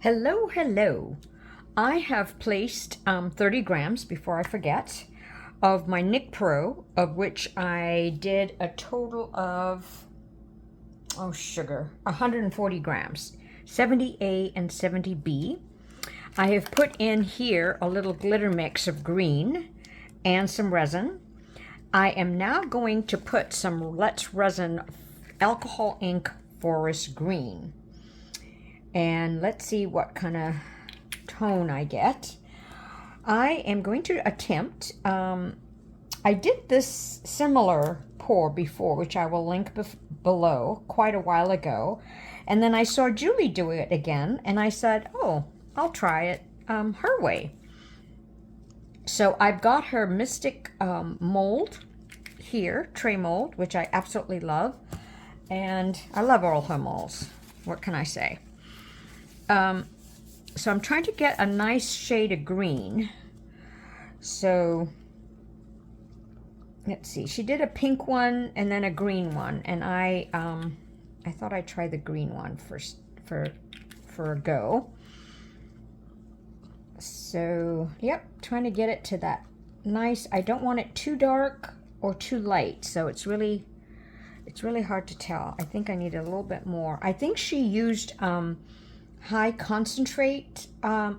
Hello, hello. I have placed 30 grams, before I forget, of my Nic Pro, of which I did a total of, sugar, 140 grams, 70A and 70B. I have put in here a little glitter mix of green and some resin. I am now going to put some Let's Resin alcohol ink forest green. And let's see what kind of tone I get. I am going to attempt, I did this similar pour before, which I will link below, quite a while ago. And then I saw Julie do it again, and I said, oh, I'll try it her way. So I've got her Mystic mold here, tray mold, which I absolutely love. And I love all her molds. What can I say? So I'm trying to get a nice shade of green. So let's see. She did a pink one and then a green one, and I thought I'd try the green one first for a go. So yep, trying to get it to that nice. I don't want it too dark or too light, so it's really hard to tell. I think I need a little bit more. I think she used high concentrate,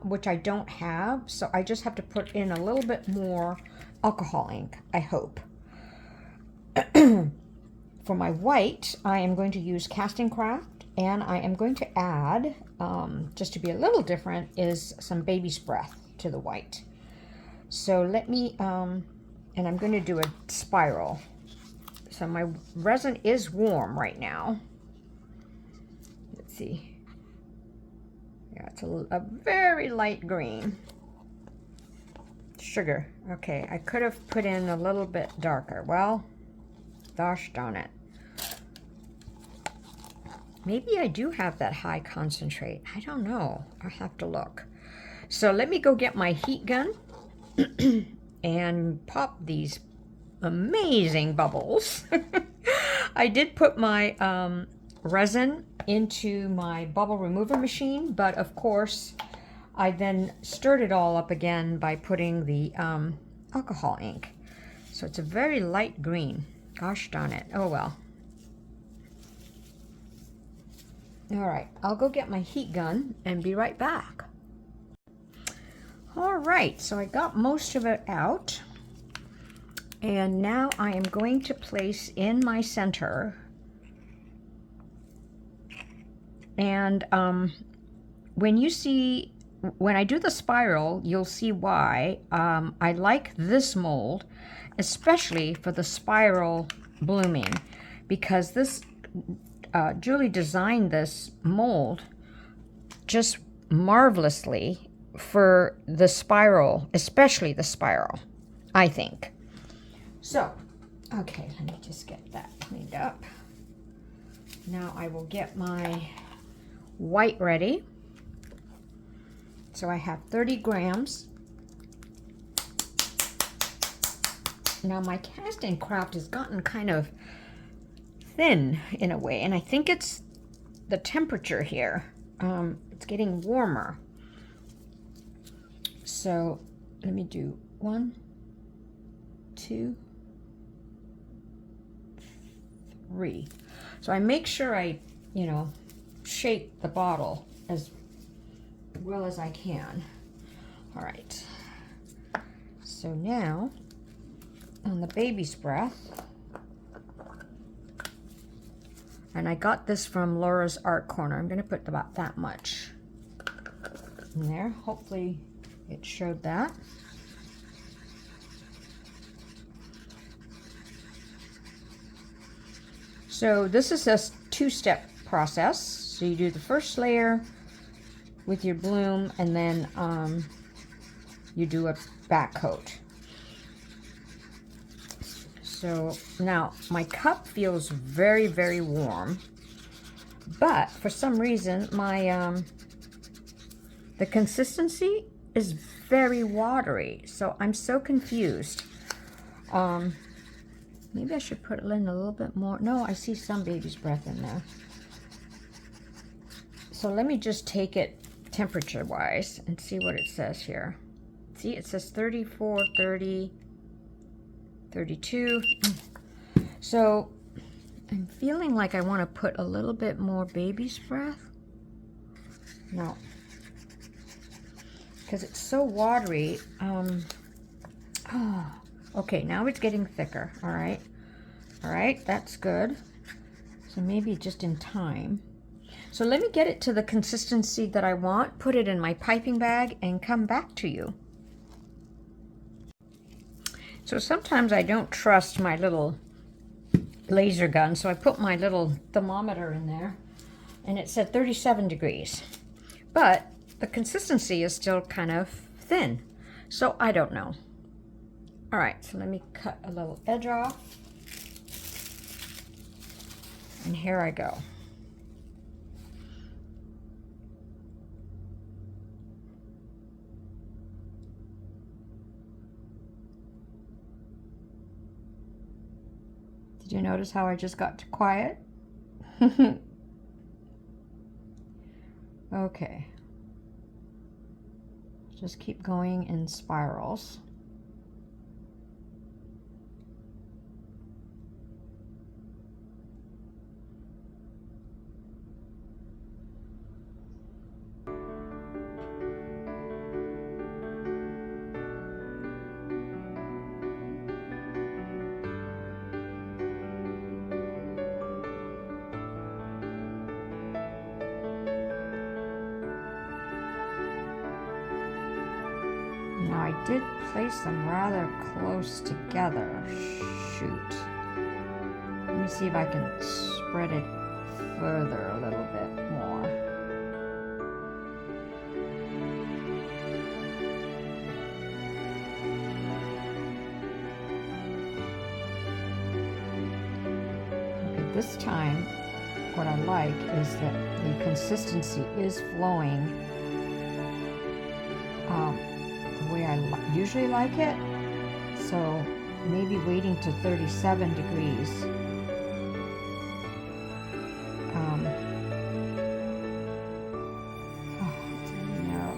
which I don't have, so I just have to put in a little bit more alcohol ink, I hope. For my white, I am going to use Castincraft, and I am going to add, just to be a little different, is some baby's breath to the white. So let me, and I'm going to do a spiral. So my resin is warm right now. Let's see. Yeah, it's a very light green. Sugar. Okay, I could have put in a little bit darker. Well, gosh darn it. Maybe I do have that high concentrate. I don't know. I'll have to look. So let me go get my heat gun and pop these amazing bubbles. I did put my resin into my bubble remover machine, but of course I then stirred it all up again by putting the alcohol ink. So it's a very light green. Gosh darn it. Oh well. All right, I'll go get my heat gun and be right back. All right, so I got most of it out, and now I am going to place in my center. And when I do the spiral, you'll see why I like this mold, especially for the spiral blooming, because this Julie designed this mold just marvelously for the spiral, especially the spiral, I think. So, okay, let me just get that cleaned up. Now I will get my white ready. So I have 30 grams. Now my Castincraft has gotten kind of thin in a way, and I think it's the temperature here. It's getting warmer. So let me do 1, 2, 3. So I make sure I, shape the bottle as well as I can. All right. So now on the baby's breath, and I got this from Laura's Art Corner. I'm going to put about that much in there. Hopefully it showed that. So this is a two-step process. So you do the first layer with your bloom, and then you do a back coat. So now my cup feels very, very warm, but for some reason my the consistency is very watery. So I'm so confused. Maybe I should put in a little bit more. No, I see some baby's breath in there. So let me just take temperature wise and see what it says here. See, it says 34, 30, 32. So I'm feeling like I want to put a little bit more baby's breath. No, because it's so watery. Oh, okay, now it's getting thicker. All right, that's good. So maybe just in time. So let me get it to the consistency that I want, put it in my piping bag, and come back to you. So sometimes I don't trust my little laser gun, so I put my little thermometer in there, and it said 37 degrees. But the consistency is still kind of thin, so I don't know. All right, so let me cut a little edge off. And here I go. Did you notice how I just got quiet? Okay. Just keep going in spirals. Now I did place them rather close together. Shoot. Let me see if I can spread it further a little bit more. Okay, this time what I like is that the consistency is flowing the way I usually like it. So maybe waiting to 37 degrees.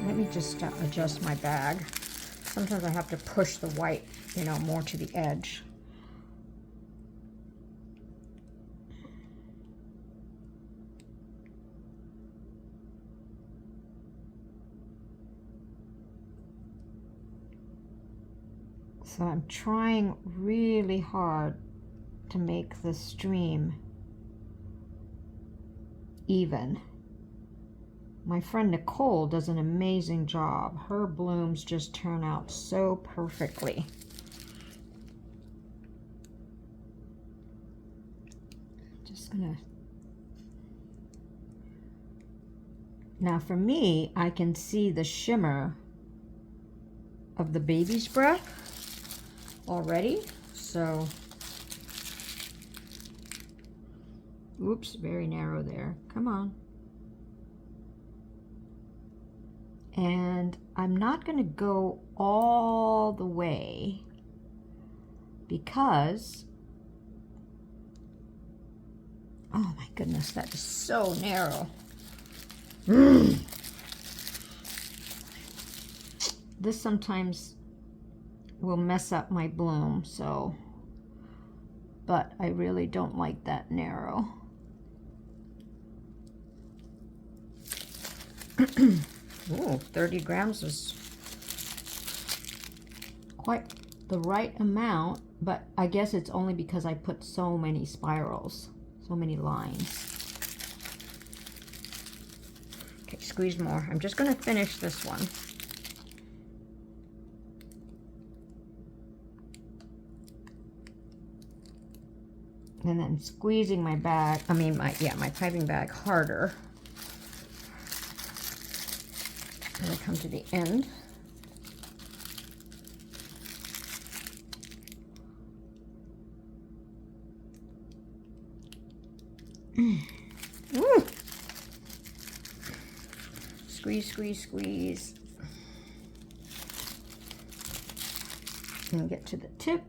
Let me just adjust my bag. Sometimes I have to push the white, more to the edge. So I'm trying really hard to make the stream even. My friend Nicole does an amazing job. Her blooms just turn out so perfectly. Just gonna... Now for me, I can see the shimmer of the baby's breath already, so oops, very narrow there. Come on. And I'm not going to go all the way because, oh my goodness, that is so narrow. This sometimes will mess up my bloom, so, but I really don't like that narrow. Ooh, 30 grams is quite the right amount, but I guess it's only because I put so many spirals, so many lines. Okay, squeeze more. I'm just going to finish this one. And then squeezing my bag, my piping bag harder. And I come to the end. Ooh. Squeeze, squeeze, squeeze. And get to the tip.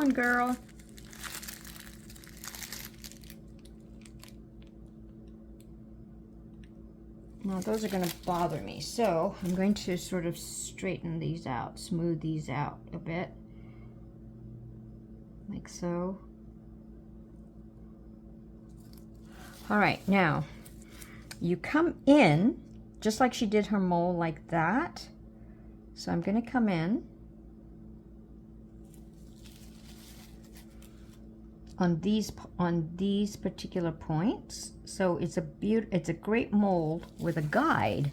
on, girl. Now those are going to bother me, so I'm going to sort of straighten these out, smooth these out a bit, like so. All right, now you come in just like she did her mole, like that. So I'm going to come in on these particular points. So it's a great mold with a guide.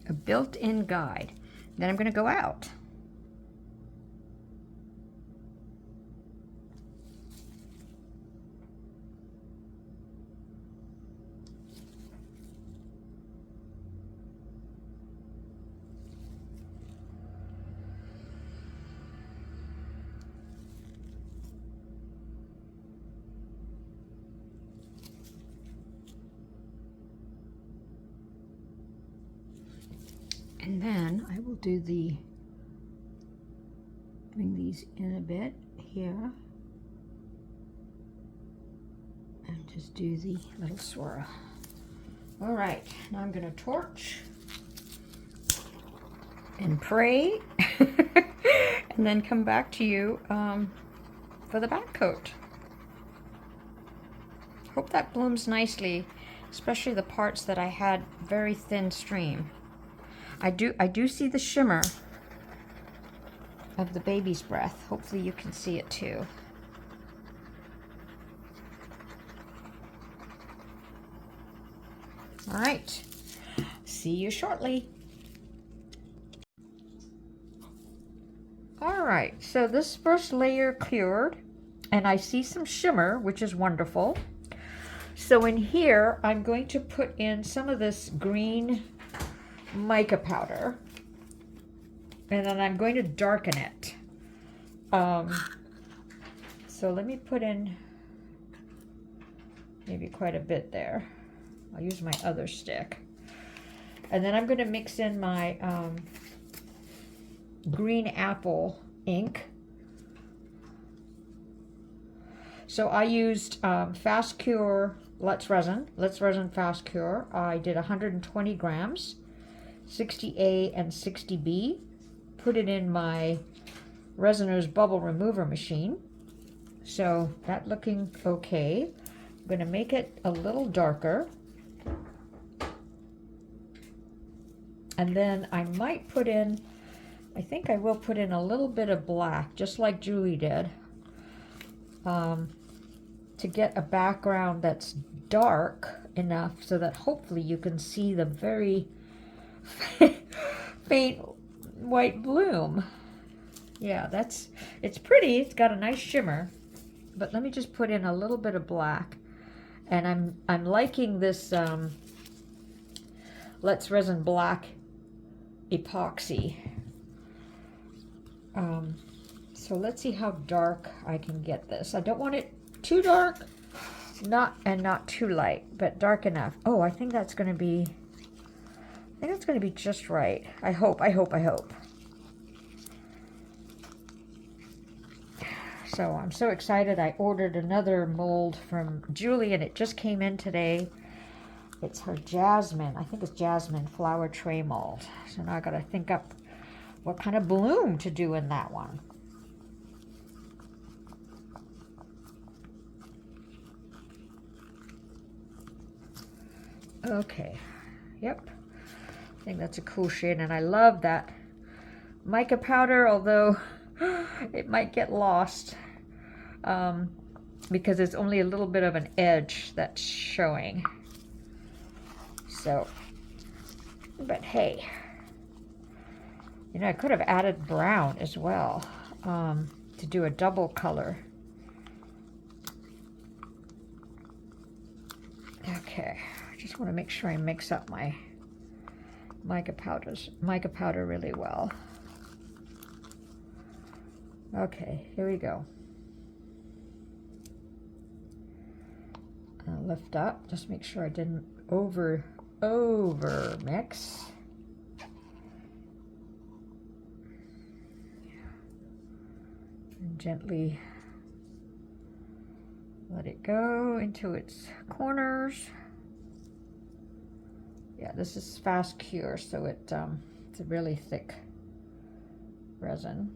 A built-in guide. Then I'm going to go out. And then I will do bring these in a bit here. And just do the little swirl. All right, now I'm gonna torch and pray and then come back to you for the back coat. Hope that blooms nicely, especially the parts that I had very thin stream. I do see the shimmer of the baby's breath. Hopefully you can see it too. All right, see you shortly. All right, so this first layer cured, and I see some shimmer, which is wonderful. So in here, I'm going to put in some of this green mica powder, and then I'm going to darken it. So let me put in maybe quite a bit there. I'll use my other stick, and then I'm going to mix in my green apple ink. So I used Fast Cure Let's Resin Fast Cure. I did 120 grams. 60A and 60B. Put it in my Resiner's bubble remover machine. So that looking okay. I'm going to make it a little darker. And then I might put in, I think I will put in a little bit of black, just like Julie did, to get a background that's dark enough so that hopefully you can see the very faint white bloom. Yeah, it's pretty. It's got a nice shimmer, but let me just put in a little bit of black. And I'm liking this Let's Resin black epoxy. So let's see how dark I can get this. I don't want it too dark, not too light, but dark enough. Oh, I think that's going to be just right. I hope. So I'm so excited. I ordered another mold from Julie, and it just came in today. It's her jasmine. I think it's jasmine flower tray mold. So now I got to think up what kind of bloom to do in that one. Okay. Yep. I think that's a cool shade, and I love that mica powder, although it might get lost because it's only a little bit of an edge that's showing. So, but hey, you know, I could have added brown as well to do a double color. Okay, I just want to make sure I mix up my mica powder really well. Okay, here we go. Lift up, just make sure I didn't over mix. And gently let it go into its corners. Yeah, this is fast cure, so it's a really thick resin.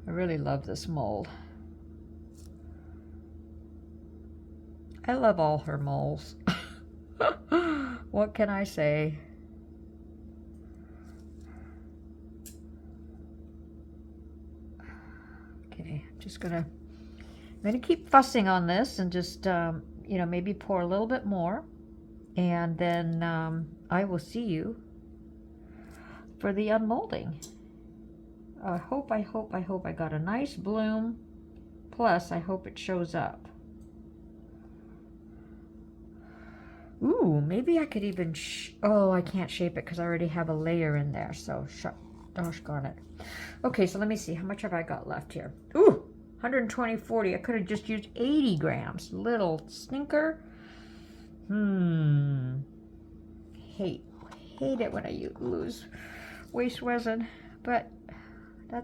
I really love this mold. I love all her molds. What can I say? Okay, I'm gonna keep fussing on this and just you know, maybe pour a little bit more, and then I will see you for the unmolding. I hope I got a nice bloom. Plus, I hope it shows up. Ooh, maybe I could even, oh, I can't shape it because I already have a layer in there. So, gosh darn it. Okay, so let me see. How much have I got left here? Ooh, 120/40. I could have just used 80 grams. Little stinker. Hate it when I lose waste resin. But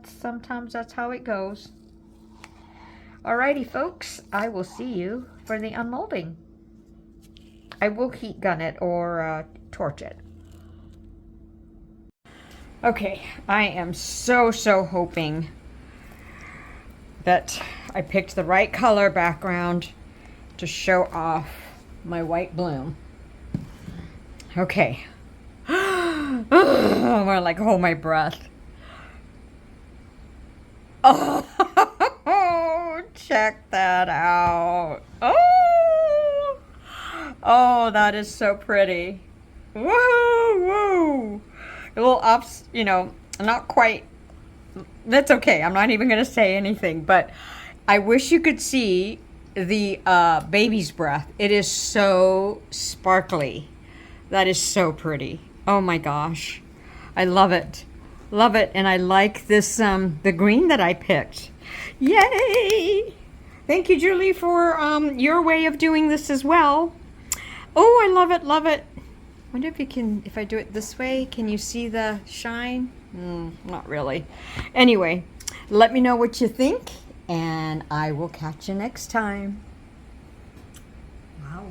sometimes that's how it goes. Alrighty, folks. I will see you for the unmolding. I will heat gun it or torch it. Okay, I am so hoping that I picked the right color background to show off my white bloom. Okay. I'm gonna like hold my breath. Oh, check that out. Oh, that is so pretty. Woo! A little ups, you know, not quite. That's okay. I'm not even going to say anything, but I wish you could see the baby's breath. It is so sparkly. That is so pretty. Oh my gosh. I love it. Love it. And I like this, the green that I picked. Yay! Thank you, Julie, for your way of doing this as well. Oh, I love it, love it. Wonder if you can, if I do it this way, can you see the shine? Not really. Anyway, let me know what you think, and I will catch you next time. Wow.